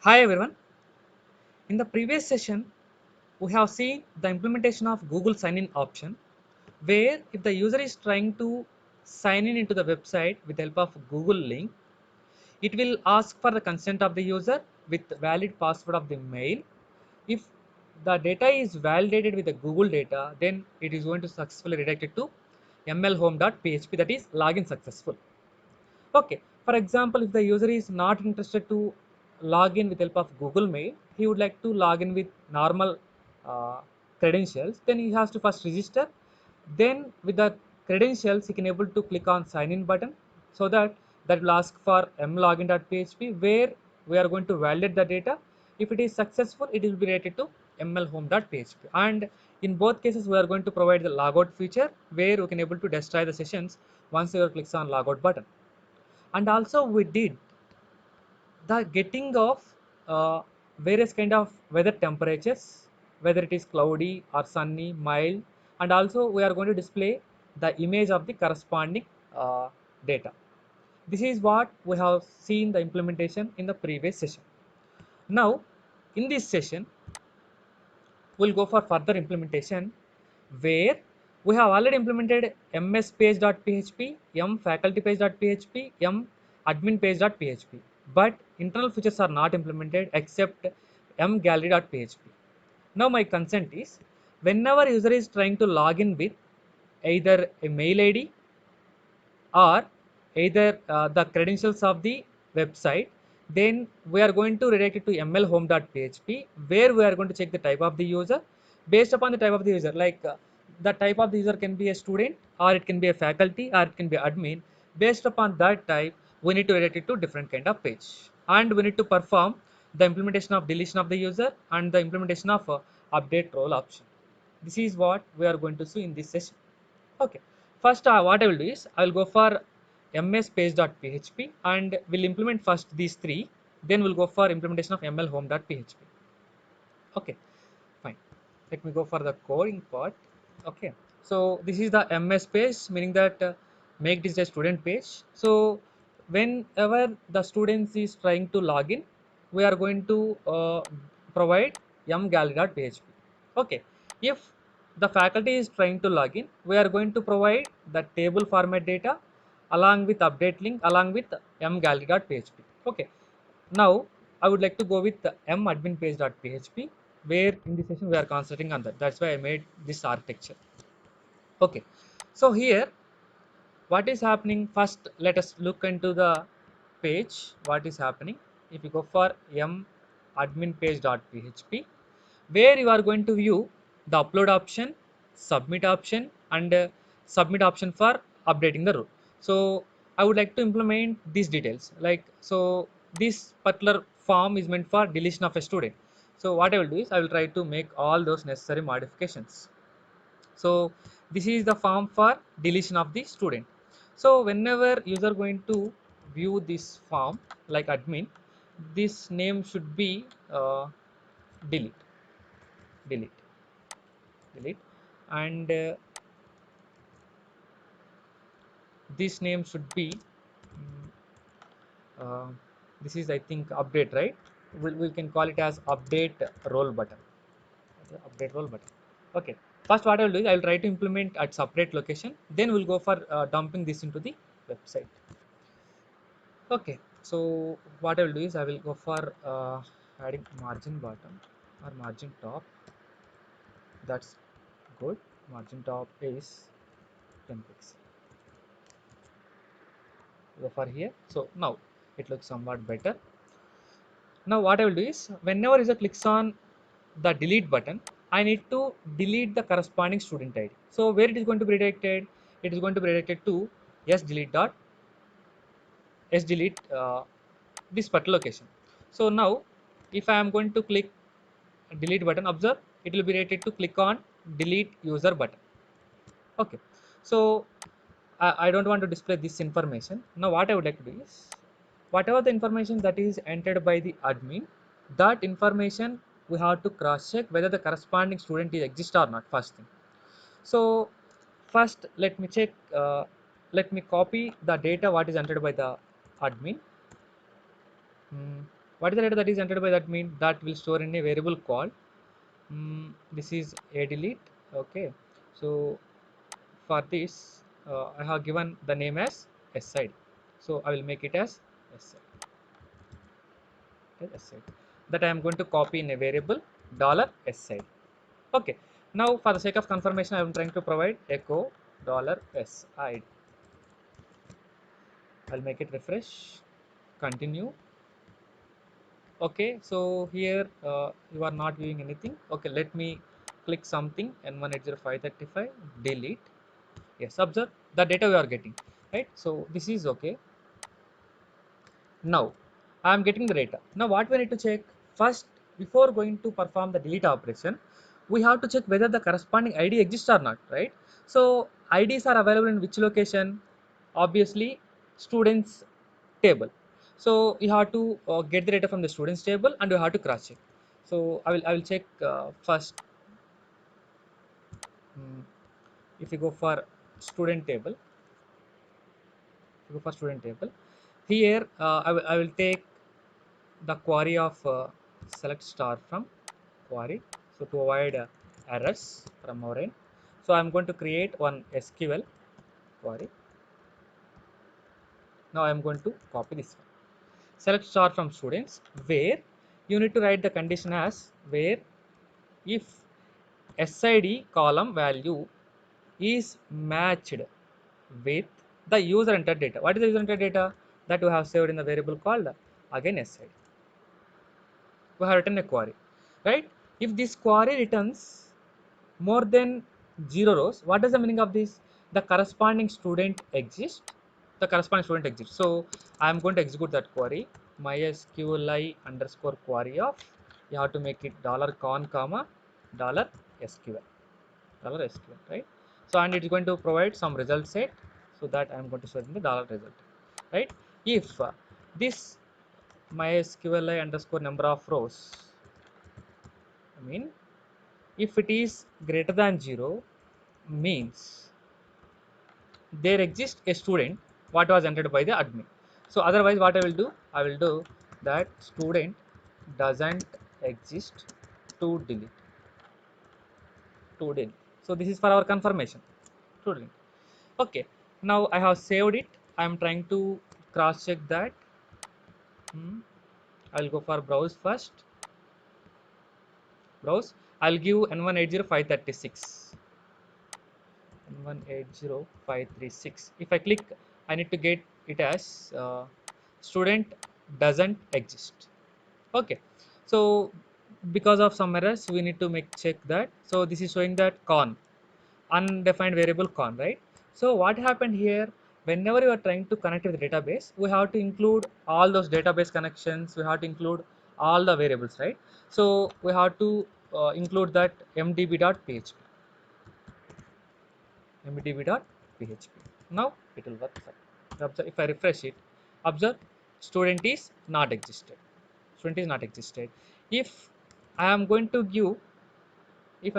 Hi everyone. In the previous session, we have seen the implementation of Google sign-in option, where if the user is trying to sign in into the website with the help of Google link, it will ask for the consent of the user with valid password of the mail. If the data is validated with the Google data, then it is going to successfully redirect it to mlhome.php, that is login successful. Okay, for example, if the user is not interested to log in with help of Google Mail, he would like to log in with normal uh, credentials, then he has to first register. Then with the credentials, he can able to click on sign in button, so that will ask for mlogin.php, where we are going to validate the data. If it is successful, it will be related to mlhome.php. And in both cases, we are going to provide the logout feature, where we can able to destroy the sessions once you clicks on logout button. And also we did the getting of various kind of weather temperatures, whether it is cloudy or sunny, mild. And also we are going to display the image of the corresponding data. This is what we have seen the implementation in the previous session. Now in this session, we'll go for further implementation, where we have already implemented mspage.php, mfacultypage.php, madminpage.php, but internal features are not implemented except mgallery.php. Now my consent is, whenever user is trying to log in with either a mail ID or either the credentials of the website, then we are going to redirect it to mlhome.php, where we are going to check the type of the user. Based upon the type of the user, like the type of the user can be a student, or it can be a faculty, or it can be admin. Based upon that type, we need to redirect it to different kind of page, and we need to perform the implementation of deletion of the user and the implementation of update role option. This is what we are going to see in this session. Okay, first what I will do is I will go for mspage.php, and we'll implement first these three. Then we'll go for implementation of mlhome.php. Okay, fine. Let me go for the coding part. Okay, so this is the ms page, meaning that make this a student page. So whenever the students is trying to log in, we are going to provide mgallery.php. Okay, if the faculty is trying to log in, we are going to provide the table format data along with update link along with mgallery.php. Okay, now I would like to go with the madminpage.php, where in this session we are concentrating on that. That's why I made this architecture. Okay, so here what is happening, first let us look into the page. What is happening, if you go for madminpage.php, where you are going to view the upload option, submit option, and submit option for updating the role. So I would like to implement these details, like, so this particular form is meant for deletion of a student. So what I will do is I will try to make all those necessary modifications. So this is the form for deletion of the student. So whenever user going to view this form, like admin, this name should be delete delete delete, and this name should be uh, this is, I think, update, right? We can call it as update role button. Okay, update role button. Okay, first what I will do is I will try to implement at separate location, then we'll go for dumping this into the website. Okay, so what I will do is I will go for adding margin bottom or margin top. That's good. Margin top is 10 pixels. Go for here. So now it looks somewhat better. Now what I will do is, whenever user clicks on the delete button, I need to delete the corresponding student ID. So where it is going to be redirected? It is going to be redirected to sdelete this particular location. So now if I am going to click delete button, observe it will be rated to click on delete user button. Okay, so I don't want to display this information. Now what I would like to do is, whatever the information that is entered by the admin, that information we have to cross check whether the corresponding student is exist or not, first thing. So first let me check, let me copy the data what is entered by the admin. Hmm. What is the data that is entered by that mean? That will store in a variable called this is a delete. Okay, so for this I have given the name as side, so I will make it as side. Side that I am going to copy in a variable $side. Okay, now for the sake of confirmation I am trying to provide echo $side. I'll make it refresh, continue. Okay, so here you are not viewing anything. Okay, let me click something n180.535 delete. Yes, observe the data we are getting, right? So this is okay. Now I am getting the data. Now what we need to check first, before going to perform the delete operation, we have to check whether the corresponding id exists or not, right? So ids are available in which location? Obviously students table. So you have to get the data from the students table and you have to cross check. So I will check first. mm, if you go for student table, here I will take the query of select star from query, so to avoid errors from our end. So I'm going to create one SQL query. Now I'm going to copy this one, select star from students, where you need to write the condition as where if SID column value is matched with the user entered data. What is the user entered data? That we have saved in the variable called again SID. We have written a query, right? If this query returns more than 0 rows, what is the meaning of this? The corresponding student exists. So I am going to execute that query, mysqli underscore query of, you have to make it $con comma $sql $sql, right? So and it is going to provide some result set, so that I am going to show in the $result, right? If this mysqli underscore number of rows, I mean if it is greater than 0, means there exists a student what was entered by the admin. So otherwise what I will do? I will do that student doesn't exist to delete. So this is for our confirmation. To delete. Okay. Now I have saved it. I am trying to cross check that. I will go for browse first. Browse. I'll give n180.536. 180.536. If I click, I need to get it as student doesn't exist. Okay, so because of some errors we need to make check that. So this is showing that con, undefined variable con, right? So what happened here, whenever you are trying to connect with the database, we have to include all those database connections, we have to include all the variables, right? So we have to include that mdb.php. mdb.php. Now it will work fine. Observe, if I refresh it, observe student is not existed. Student is not existed. If I am going to give, uh,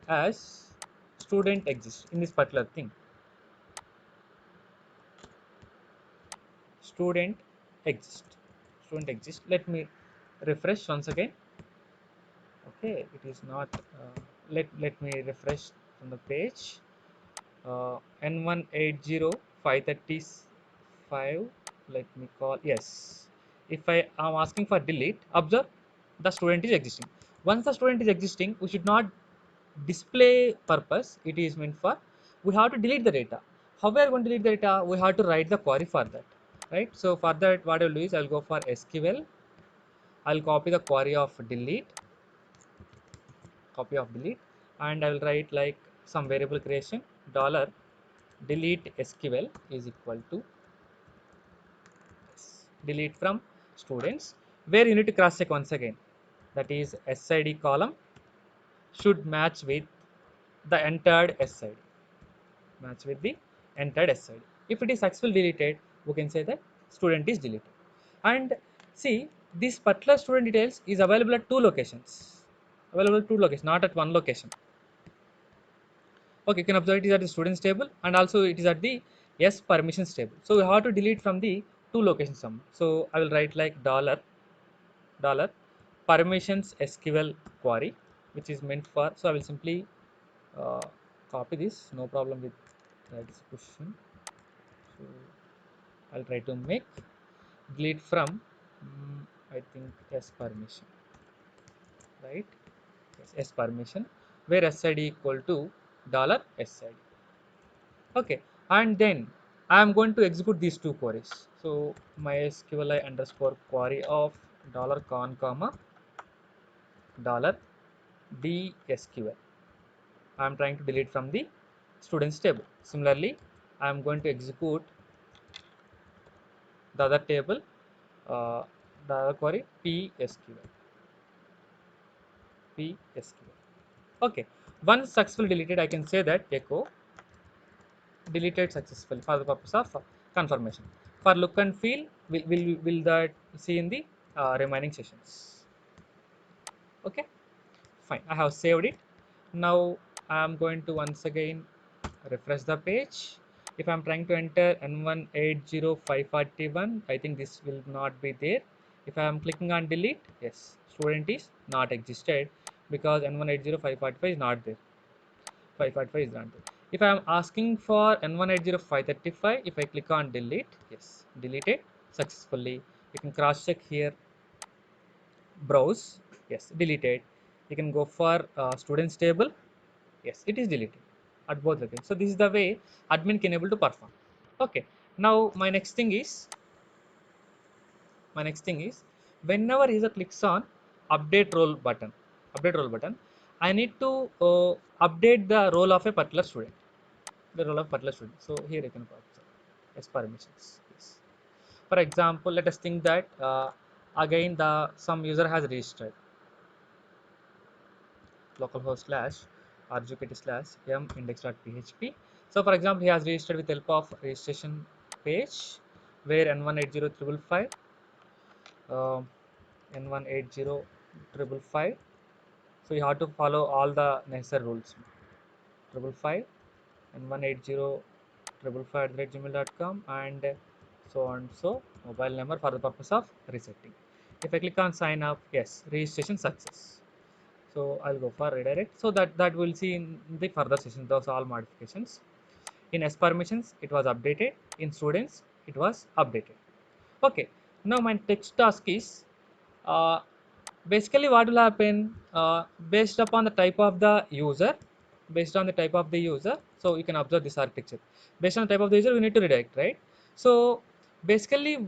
as student exists in this particular thing, student exists, Let me refresh once again. Okay, it is not. Let me refresh from the page. N180.535, let me call, yes. If I am asking for delete, observe the student is existing. Once the student is existing, we should not display purpose, it is meant for, we have to delete the data. How we are going to delete the data? We have to write the query for that, right? So for that what I will do is I'll go for SQL. I'll copy the query of delete, and I will write like some variable creation, dollar delete SQL is equal to delete from students, where you need to cross check once again, that is SID column should match with the entered SID, If it is successfully deleted, we can say that student is deleted. And see, this particular student details is available at two locations, not at one location. Okay, you can observe it is at the students table and also it is at the yes permissions table. So we have to delete from the two locations sum. So I will write like dollar permissions SQL query, which is meant for. So I will simply uh, copy this, no problem with that question. So I'll try to make delete from I think s permission, right? Yes, s permission, where sid equal to dollar $sid. Okay, and then I am going to execute these two queries. So mysqli underscore query of dollar $con comma dollar dsql. I am trying to delete from the students table. Similarly, I am going to execute the other table, uh, the other query psql. Okay, once successfully deleted, I can say that echo deleted successfully for the purpose of confirmation. For look and feel, will that see in the remaining sessions. Okay, fine. I have saved it. Now I am going to once again refresh the page. If I am trying to enter N180541, I think this will not be there. If I am clicking on delete, yes, student is not existed because N180545 is not there. 545 is not there. If I am asking for N180535, if I click on delete, yes, deleted successfully. You can cross check here, browse, yes, deleted. You can go for students table, yes, it is deleted at both locations. So this is the way admin can able to perform. Okay, now my next thing is whenever user clicks on update role button, I need to update the role of a particular student, the role of particular student. So here you can observe as permissions. Yes. For example, let us think that again the some user has registered localhost slash rgpt slash m index.php. So for example, he has registered with help of registration page where n180 um, N180555. So you have to follow all the necessary rules. 555 N180555@gmail.com and so on. So mobile number for the purpose of resetting. If I click on sign up, yes, registration success. So I'll go for redirect. So that we'll see in the further session. Those all modifications. In S permissions, it was updated. In students, it was updated. Okay. Now my text task is uh, basically what will happen based upon the type of the user. Based on the type of the user, so you can observe this architecture. Based on the type of the user, we need to redirect, right? So basically,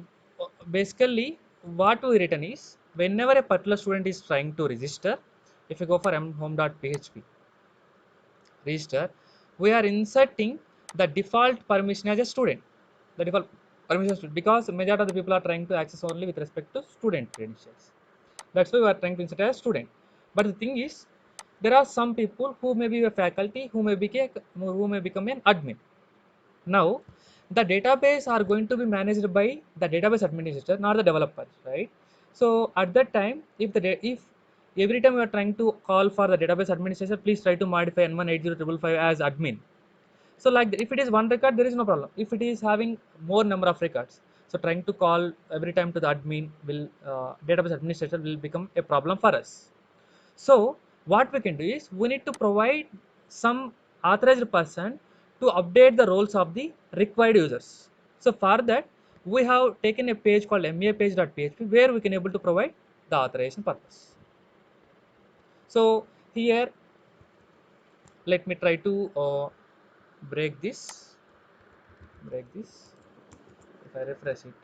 basically what we written is whenever a particular student is trying to register, if you go for mhome.php register, we are inserting the default permission as a student. The default permission as student, because majority of the people are trying to access only with respect to student credentials. That's why we are trying to insert as a student. But the thing is, there are some people who may be a faculty, who may become an admin. Now, the database are going to be managed by the database administrator, not the developers, right? So at that time, if every time you are trying to call for the database administrator, please try to modify N18055 as admin. So like if it is one record, there is no problem. If it is having more number of records, so trying to call every time to the admin will database administrator will become a problem for us. So what we can do is we need to provide some authorized person to update the roles of the required users. So for that, we have taken a page called mapage.php where we can able to provide the authorization purpose. So here, let me try to break this. Break this. If I refresh it,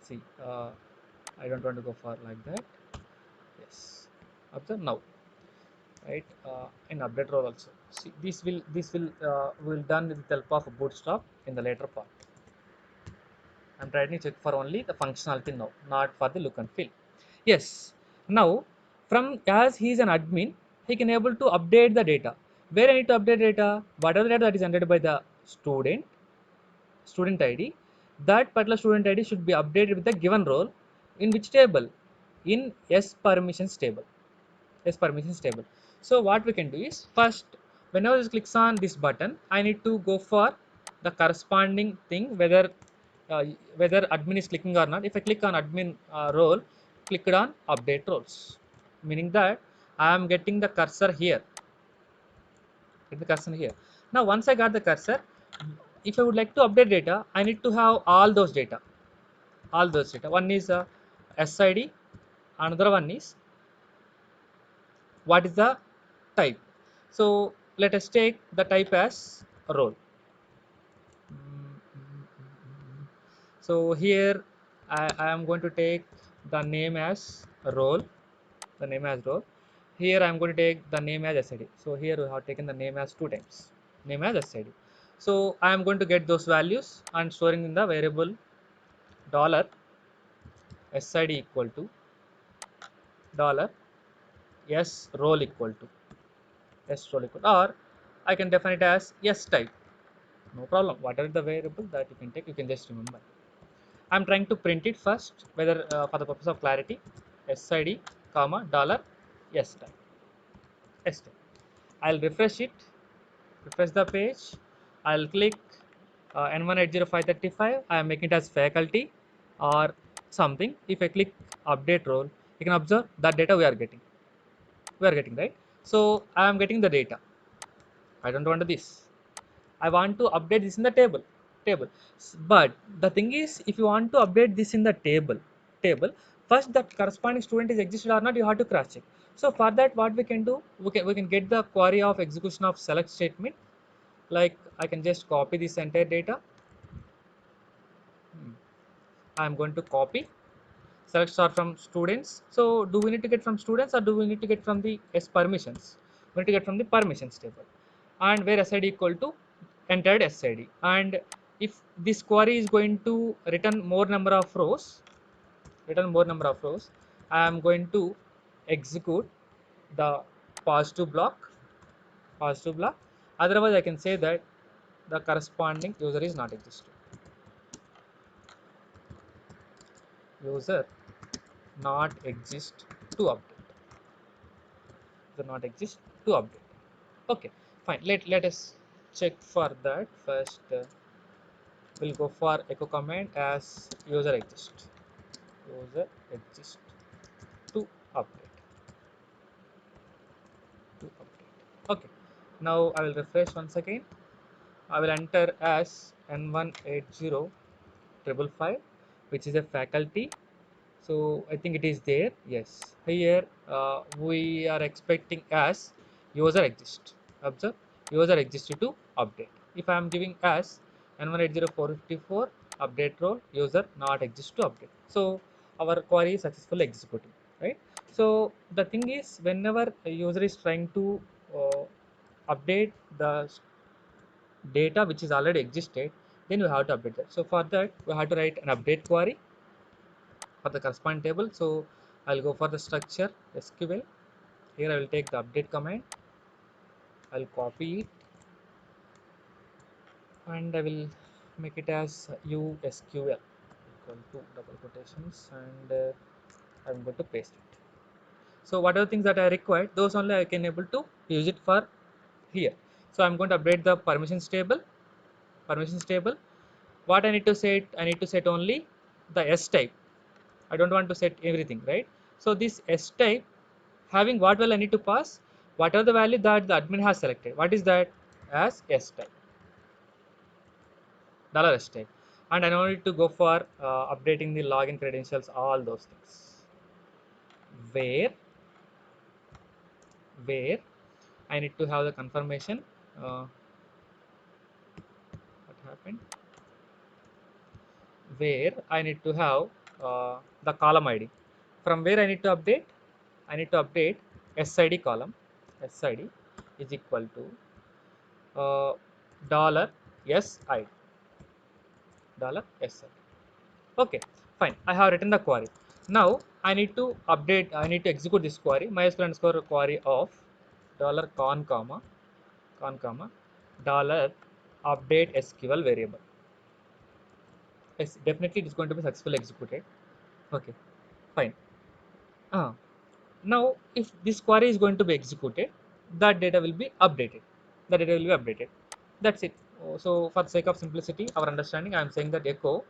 see, I don't want to go far like that. Yes, observe now, right? In update role also, see, this will done with the help of bootstrap in the later part. I'm trying to check for only the functionality now, not for the look and feel. Yes, now from as he is an admin, he can able to update the data. Where I need to update data, whatever data that is entered by the student id, that particular student id should be updated with the given role in which table, in s permissions table. Permissions table. So what we can do is, first, whenever it clicks on this button, I need to go for the corresponding thing, whether whether admin is clicking or not. If I click on admin role, clicked on update roles, meaning that I am getting the cursor here. Get the cursor here. Now, once I got the cursor, if I would like to update data, I need to have all those data. All those data. One is SID, another one is what is the type. So let us take the type as role. So here I am going to take the name as role, the name as role. Here I am going to take the name as SID. So here we have taken the name as two times, name as SID. So I am going to get those values and storing in the variable dollar SID equal to dollar S role equal to S role equal, or I can define it as S type. No problem. Whatever the variable that you can take, you can just remember. I'm trying to print it first, whether for the purpose of clarity, SID, comma, dollar, S type, S type. I'll refresh it, refresh the page. I'll click N180535. I am making it as faculty or something. If I click update role, you can observe that data we are getting. We are getting, right. So I am getting the data. I don't want this. I want to update this in the table. But the thing is, if you want to update this in the table, first that corresponding student is existed or not, you have to cross check. So for that, what we can do, we can get the query of execution of select statement. Like I can just copy this entire data. I am going to copy select star from students. So do we need to get from students or do we need to get from the S permissions? We need to get from the permissions table, and where SID equal to entered SID. And if this query is going to return more number of rows, I am going to execute the positive block, Otherwise, I can say that the corresponding user is not existed. User not exist to update. User not exist to update. Okay, fine. Let us check for that first. We'll go for echo command as user exist. User exist to update. Okay. Now I will refresh once again. I will enter as N180555, which is a faculty. So I think it is there. Yes. Here we are expecting as user exist. Observe, user existed to update. If I am giving as N180454 update role, user not exist to update. So our query is successfully executing, right? So the thing is, whenever a user is trying to uh, update the data which is already existed, then you have to update that. So for that, we have to write an update query for the corresponding table. So I'll go for the structure SQL. Here I will take the update command. I'll copy it and I will make it as USQL equal to double quotations, and I'm going to paste it. So whatever things that I required, those only I can able to use it for here. So I'm going to update the permissions table. Permissions table. What I need to set? I need to set only the S type. I don't want to set everything, right? So this S type, having what value I need to pass, whatever the value that the admin has selected. What is that? As S type, $S type. And I don't need to go for updating the login credentials, all those things. Where I need to have the confirmation. What happened? Where I need to have the column ID. From where I need to update? I need to update SID column. SID is equal to dollar $SID. $SID. Okay, fine. I have written the query. Now I need to update. I need to execute this query. MySQL underscore query of con comma dollar update SQL variable. Yes, definitely it is going to be successfully executed. Okay, fine. Uh, Now, if this query is going to be executed, that data will be updated. The data will be updated. That's it. So, for the sake of simplicity, our understanding, I am saying that echo.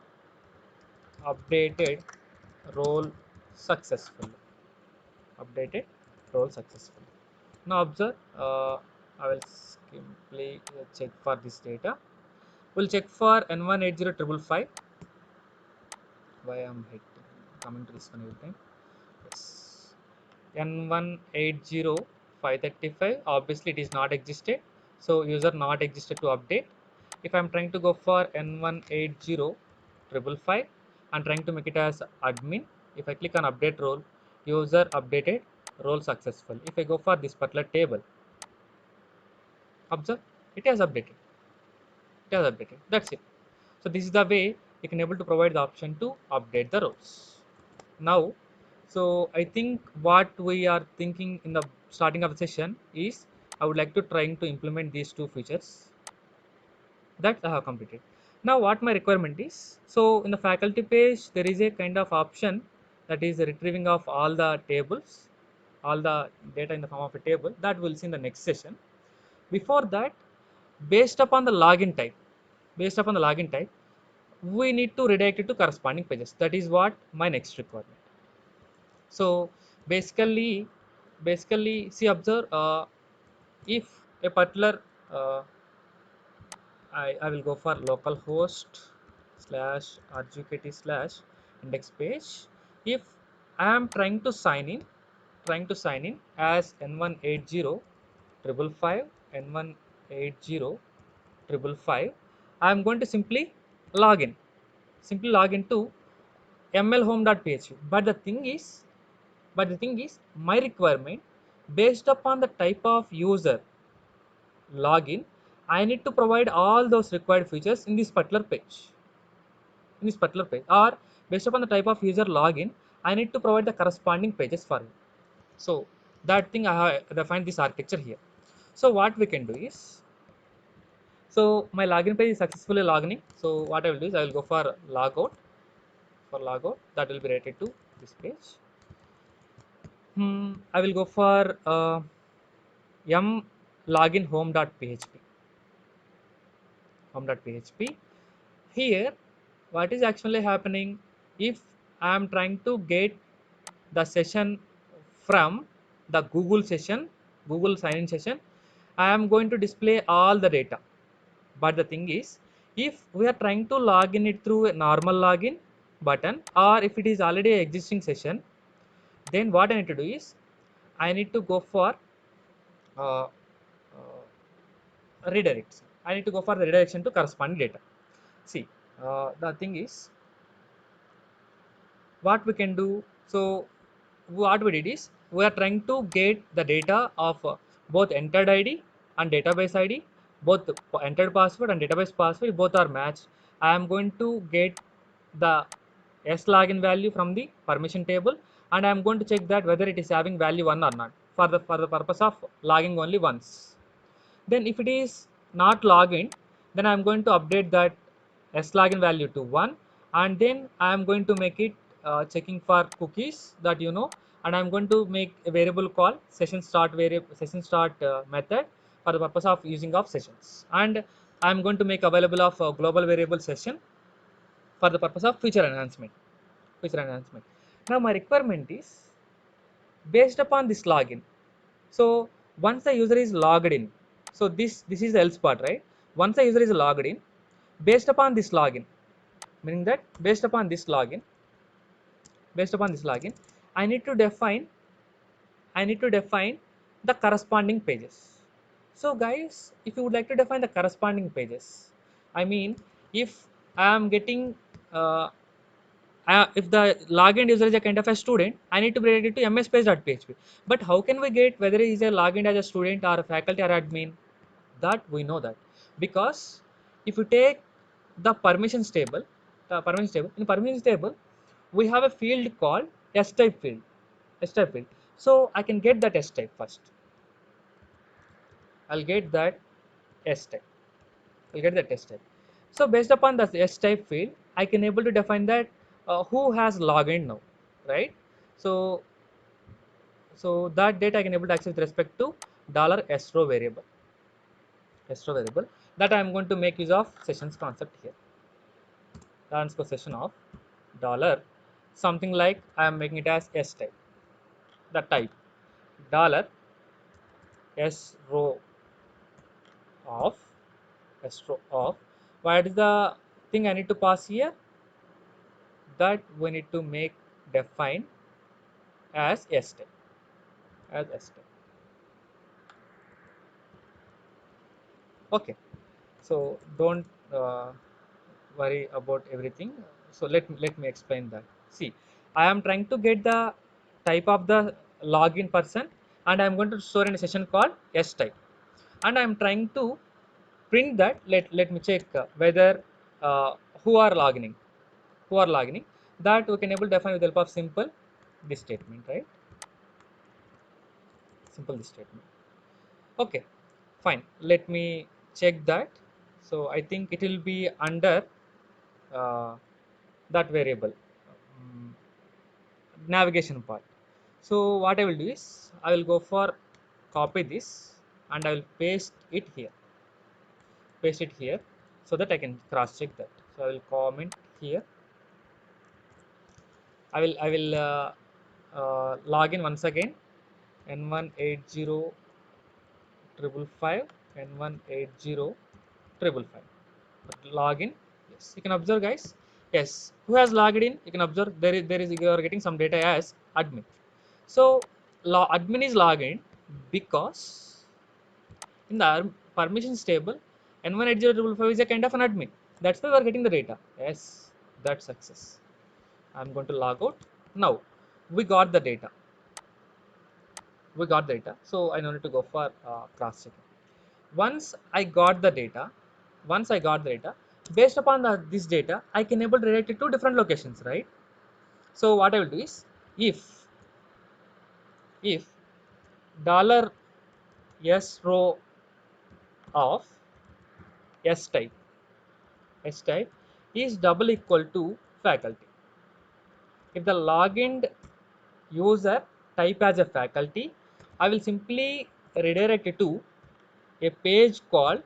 updated role successfully. Updated role successfully. Now observe, I will simply check for this data. We'll check for N180555. Why I'm coming to this one every time? Yes. N180535. Obviously, it is not existed. So user not existed to update. If I'm trying to go for N180555, I'm trying to make it as admin. If I click on update role, user updated role successful. If I go for this particular table, observe, it has updated. It has updated. That's it. So this is the way you can able to provide the option to update the roles. Now, so I think what we are thinking in the starting of the session is I would like to trying to implement these two features that I have completed. Now what my requirement is, so in the faculty page there is a kind of option that is retrieving of all the tables, all the data in the form of a table, that we'll see in the next session. Before that, based upon the login type, based upon the login type, we need to redirect it to corresponding pages. That is what my next requirement. So basically see, observe, if a particular I will go for localhost slash rgkt slash index page. If I am trying to sign in as N180555 N180555, I am going to simply log into mlhome.php. But the thing is, my requirement based upon the type of user login, I need to provide all those required features in this particular page. In this particular page, or based upon the type of user login, I need to provide the corresponding pages for it. So that thing I have defined this architecture here. So what we can do is, so my login page is successfully logging. So what I will do is I will go for logout. For logout, that will be related to this page. I will go for m login home.php. Here, what is actually happening, if I am trying to get the session from the Google sign in session, I am going to display all the data. But the thing is, if we are trying to log in it through a normal login button, or if it is already an existing session, then what I need to do is I need to go for uh, redirects. I need to go for the redirection to corresponding data. See, the thing is, what we can do. So what we did is we are trying to get the data of both entered ID and database ID, both the entered password and database password, both are matched. I am going to get the S login value from the permission table, and I am going to check that whether it is having value 1 or not for the purpose of logging only once. Then if it is not login, then I am going to update that S login value to 1, and then I am going to make it checking for cookies that and I am going to make a variable called session start method for the purpose of using of sessions, and I am going to make available of global variable session for the purpose of feature enhancement. Feature enhancement. Now my requirement is based upon this login. So once the user is logged in, so this is the else part, right? Once the user is logged in, based upon this login, meaning that based upon this login, I need to define the corresponding pages. So guys, if you would like to define the corresponding pages, I mean, if I am getting if the login user is a kind of a student, I need to bring it to mspage.php. But how can we get whether he is a login as a student or a faculty or admin? That we know that, because if you take the permissions table, in permissions table, we have a field called s type field. S type field. So I can get that s type first. I'll get that s type. We'll get the test type. So based upon the S type field, I can able to define that who has login now, right? So that data I can able to access with respect to $stro variable, that I am going to make use of sessions concept here. The underscore session of dollar something like I am making it as s type. The type dollar s row of s row of. What is the thing I need to pass here? That we need to make define as s type, as s type. Okay, so don't worry about everything. So let me explain that. See, I am trying to get the type of the login person, and I am going to store in a session called s type, and I am trying to print that. Let me check whether uh, who are logging, that we can able to define with the help of simple this statement, right? Simple this statement. Okay, fine, let me check that. So I think it will be under uh, that variable, um, navigation part. So what I will do is I will go for copy this, and I will paste it here, so that I can cross check that. So I will comment here. I will log in once again, n1805555 n18055 login. Yes, you can observe, guys. Yes, who has logged in? You can observe there is you are getting some data as admin. So admin is logged in because in the permissions table n18055 is a kind of an admin. That's why we are getting the data. Yes, that's success. I'm going to log out now. We got the data. So I don't need to go for cross checking. Once I got the data, based upon this data, I can able to redirect it to different locations, right? So what I will do is, if dollar s row of s type is double equal to faculty, if the login user type as a faculty, I will simply redirect it to a page called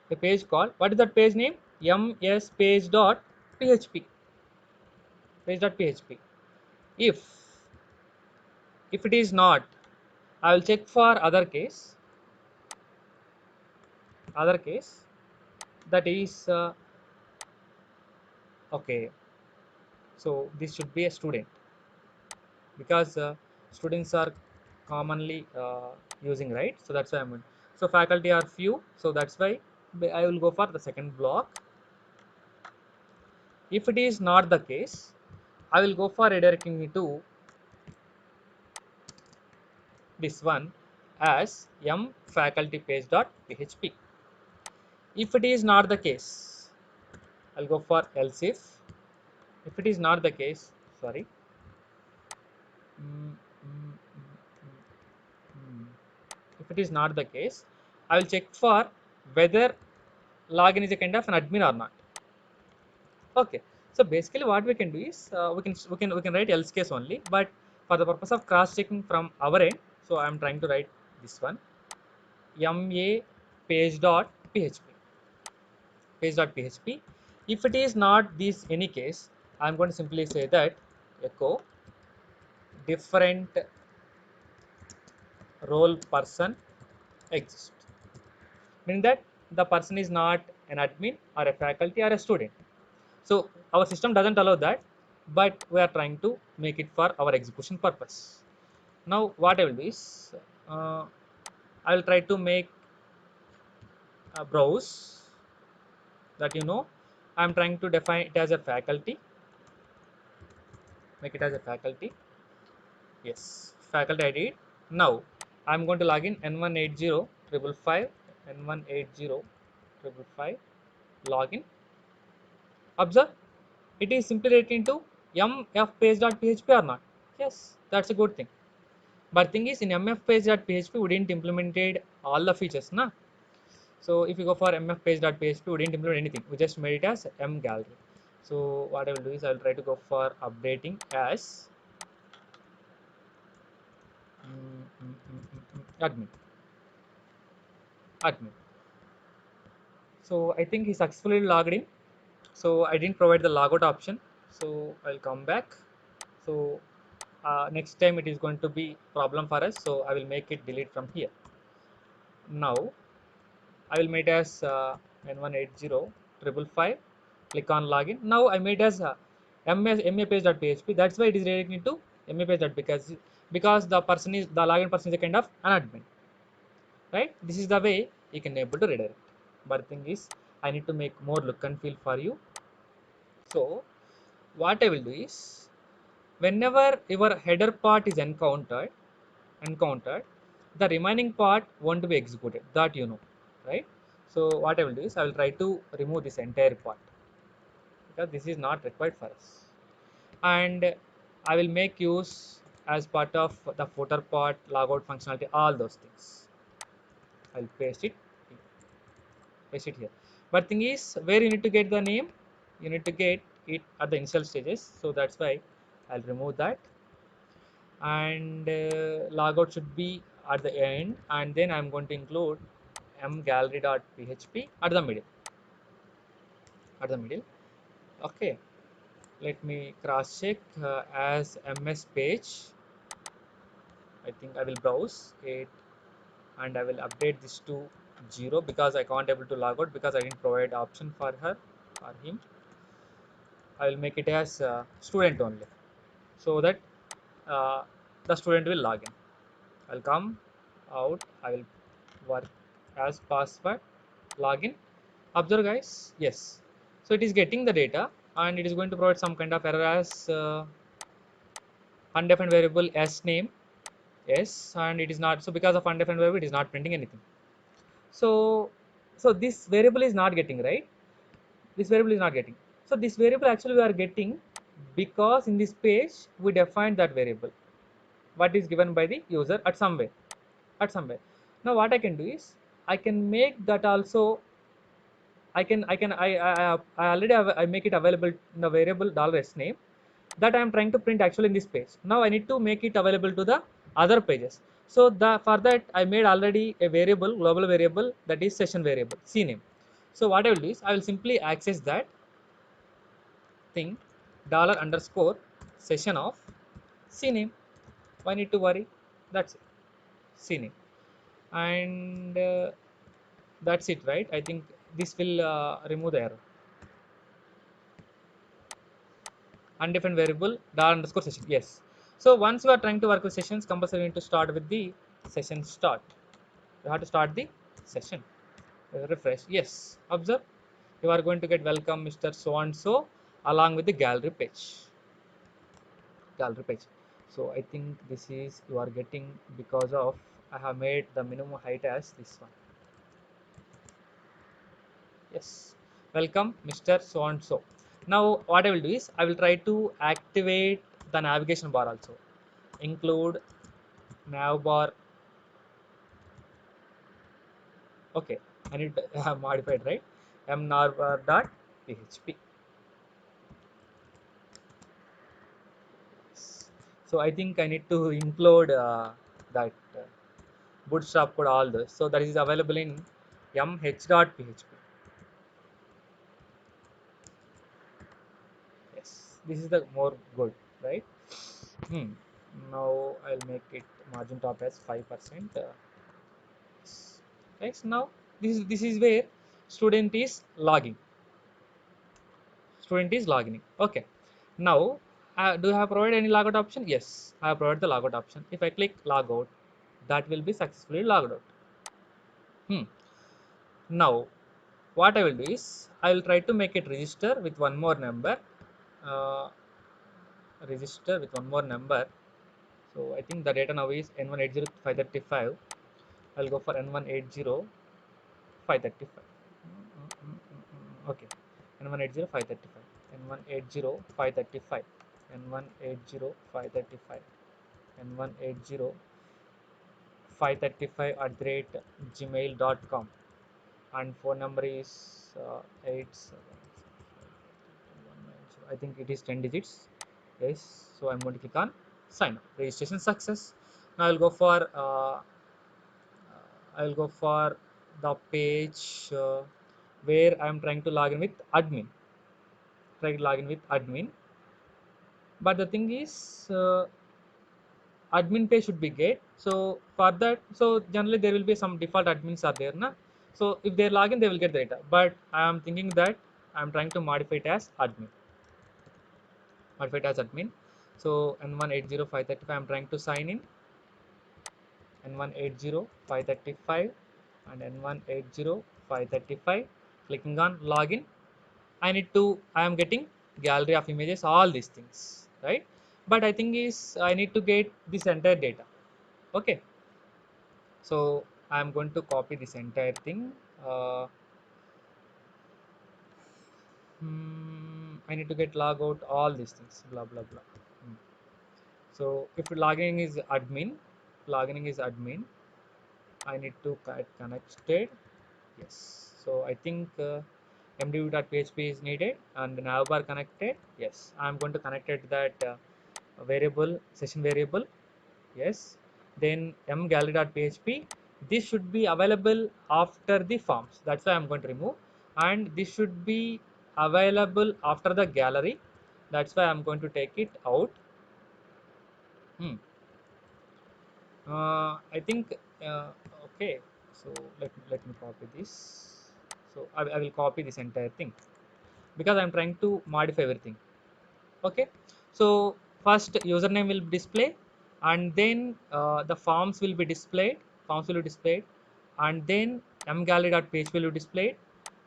what is that page name? mspage.php. Page.php. If it is not, I will check for other case that is okay. So this should be a student, because students are commonly using, right? So that's why I'm so faculty are few, so that's why I will go for the second block. If it is not the case, I will go for redirecting it to this one as mfaculty page.php. If it is not the case, I'll go for else if it is not the case, sorry. Mm, mm, mm, mm. If it is not the case, I will check for whether login is a kind of an admin or not. Okay. So basically, what we can do is we can write else case only, but for the purpose of cross checking from our end, so I am trying to write this one ma page.php. If it is not this any case, I am going to simply say that echo different role person exists, meaning that the person is not an admin or a faculty or a student. So our system doesn't allow that, but we are trying to make it for our execution purpose. Now what I will do is I will try to make a browse that I am trying to define it as a faculty, make it as a faculty. Yes, faculty ID. Now I'm going to log in n18055 n18055 login. Observe, it is simply written into mfpage.php or not. Yes, that's a good thing. But thing is, in mfpage.php we didn't implemented all the features, na. So if you go for mfpage.php, we didn't implement anything, we just made it as m gallery. So what I will do is I will try to go for updating as admin. So I think he successfully logged in. So I didn't provide the logout option, so I'll come back. So next time it is going to be problem for us, so I will make it delete from here. Now I will make as N180 555. Click on login. Now I made as mapage.php. That's why it is redirecting to mapage. Because the person is the login person is a kind of an admin, right? This is the way you can able to redirect. But the thing is, I need to make more look and feel for you. So what I will do is, whenever your header part is encountered, the remaining part won't be executed. That you know, right? So what I will do is I will try to remove this entire part because this is not required for us, and I will make use as part of the footer part, logout functionality, all those things. I'll paste it here. But thing is, where you need to get the name, you need to get it at the initial stages. So that's why I'll remove that, and logout should be at the end, and then I'm going to include mgallery.php at the middle. Okay, let me cross check as ms page. I think I will browse it, and I will update this to 0 because I can't able to log out because I didn't provide option for her or him. I will make it as student only, so that uh, the student will log in. I'll come out. I will work as password login. Observe guys, yes. So it is getting the data, and it is going to provide some kind of error as undefined variable s name. Yes, and it is not. So because of undefined variable, it is not printing anything. So this variable is not getting, right. This variable is not getting. So this variable actually we are getting because in this page we defined that variable what is given by the user at somewhere. Now what I can do is I can make that also. I already have, I make it available in the variable $s name that I am trying to print actually in this page. Now I need to make it available to the other pages. So for that I made already a variable, global variable, that is session variable cname. So what I will do is I will simply access that thing $_session of cname. Why need to worry? That's it, cname, and that's it, right? I think this will remove the error. Undefined variable $_session. Yes. So once you are trying to work with sessions, compulsory you need to start with the session start. You have to start the session. Refresh. Yes. Observe. You are going to get welcome Mr. So and so along with the gallery page. Gallery page. So I think this is you are getting because of I have made the minimum height as this one. Yes. Welcome Mr. So and so. Now what I will do is I will try to activate the navigation bar also. Include nav bar. Okay, I need to have modified, right? mnavbar dot php. So I think I need to include that bootstrap code, all this, so that is available in mh.php. Yes, this is the more good, right? hmm. Now I'll make it margin top as 5%. Right, now this is where student is logging. Student is logging in. Okay. Now, do I have provided any logout option? Yes, I have provided the logout option. If I click logout, that will be successfully logged out. Hmm. Now, what I will do is I will try to make it register with one more number. Uh, Register with one more number. So I think the data now is N180 I'll go for N180 Okay. N180 N180 N180 N180 at the rate gmail.com, and phone number is 87. I think it is 10 digits. Yes. So I'm going to click on sign up. Registration success. Now I'll go for the page where I'm trying to log in with admin. try to log in with admin. But the thing is, admin page should be get. So for that, so generally there will be some default admins are there na. So if they log in, they will get the data, but I am thinking that I am trying to modify it as admin. So n180.535, I'm trying to sign in n180.535 and n180.535, clicking on login. I am getting gallery of images, all these things, right? But I think is I need to get this entire data. Okay, so I'm going to copy this entire thing. uh, I need to get log out all these things, blah blah blah. So if logging is admin, I need to get connected. Yes, so I think mdb.php is needed and navbar connected. Yes, I'm going to connect it that variable, session variable. Yes, then mgallery.php, this should be available after the forms, that's why I'm going to remove. And this should be available after the gallery, that's why I'm going to take it out. hmm. I think okay, so let me copy this. So I will copy this entire thing because I'm trying to modify everything. Okay, so first username will display, and then the forms will be displayed, and then mgallery.php will be displayed,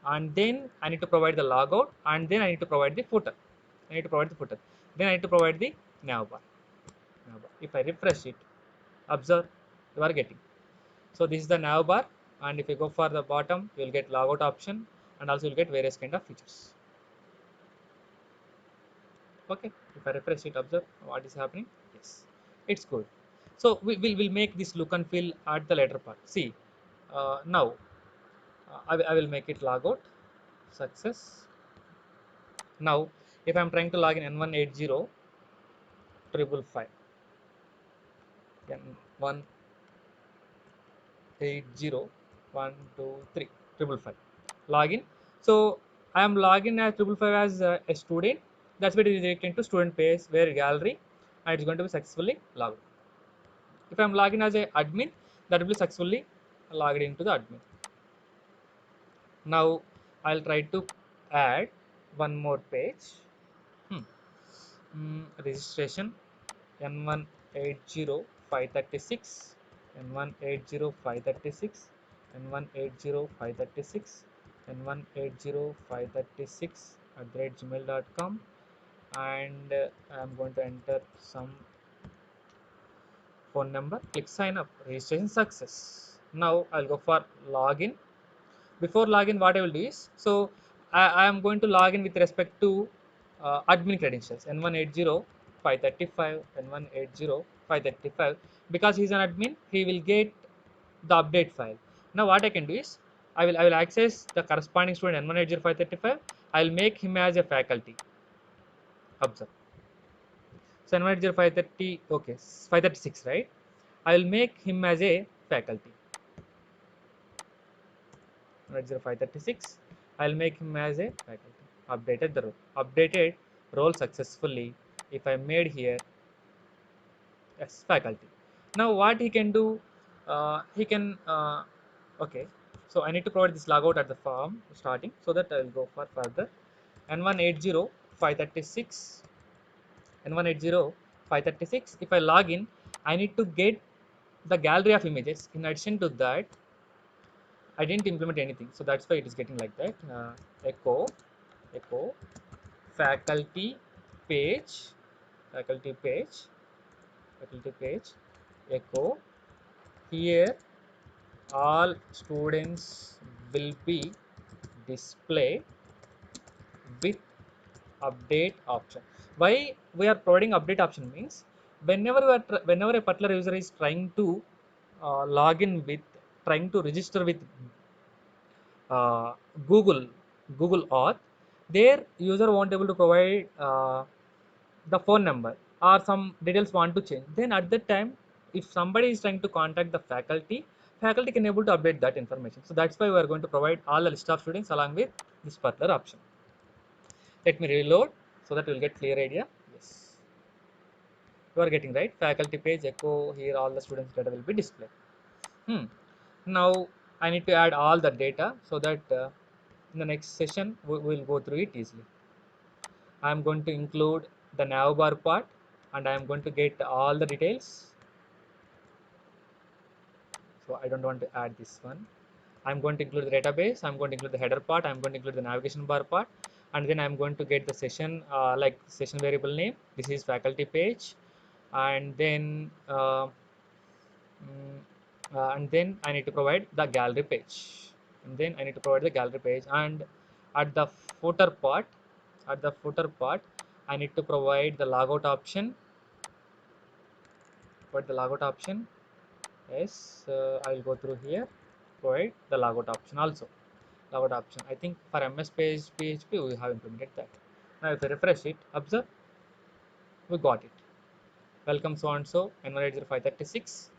and then I need to provide the logout, and then I need to provide the footer. Then I need to provide the navbar. If I refresh it, observe, you are getting. So this is the navbar, and if you go for the bottom, you will get logout option, and also you will get various kind of features. Okay, if I refresh it, observe what is happening. Yes, it's good. So we'll make this look and feel at the later part. See, now I will make it logout success. Now if I'm trying to log in n180.555 n180.123.555 login. So I am logging as 555 as a student. That's why it is directed to student page where gallery, and it's going to be successfully logged. If I'm logging as a admin, that will be successfully logged into the admin. Now I'll try to add one more page. Hmm. Registration n180.536, n180.536, n180.536, n180.536 @gmail.com, and I'm going to enter some phone number. Click sign up. Registration success. Now I'll go for login. Before login, what I will do is, so I am going to log in with respect to admin credentials n180.535, n180.535, because he's an admin, he will get the update file. Now what I can do is, I will access the corresponding student n180.535. I will make him as a faculty. Observe. So n180.530, okay, 536, right? I will make him as a faculty. 536. I'll make him as a faculty. Updated role successfully. If I made here as faculty. Now what he can do? He can okay. So I need to provide this logout at the form starting, so that I will go for further. n180.536 n180.536. If I log in, I need to get the gallery of images. In addition to that, I didn't implement anything, so that's why it is getting like that. Echo faculty page, faculty page, faculty page. Echo here all students will be displayed with update option. Why we are providing update option means, whenever a particular user is trying to log in with, trying to register with uh, Google Google Auth, their user won't able to provide the phone number or some details want to change. Then at that time, if somebody is trying to contact the faculty can able to update that information. So that's why we are going to provide all the list of students along with this particular option. Let me reload so that you'll get clear idea. Yes, you are getting right. Faculty page echo here, all the students data will be displayed. Now I need to add all the data so that in the next session we will go through it easily. I am going to include the navbar part, and I am going to get all the details. So I don't want to add this one. I'm going to include the database, I'm going to include the header part, I'm going to include the navigation bar part, and then I'm going to get the session, like session variable name. This is faculty page, and then I need to provide the gallery page, and then I need to provide the gallery page, and at the footer part, I need to provide the logout option. Provide the logout option. Yes, I will go through here. Provide the logout option also. Logout option. I think for MS page PHP we have implemented that. Now if I refresh it, observe, we got it. Welcome so and so N180536.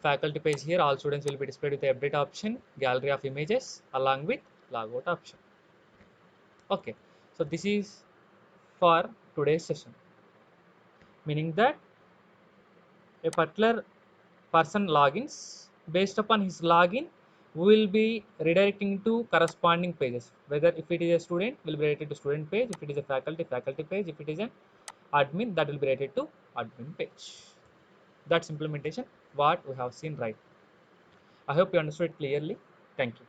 Faculty page here. All students will be displayed with the update option, gallery of images along with logout option. Okay, so this is for today's session, meaning that a particular person logins, based upon his login we will be redirecting to corresponding pages. Whether if it is a student, will be related to student page. If it is a faculty page. If it is an admin, that will be related to admin page. That's implementation what we have seen, right? I hope you understood it clearly. Thank you.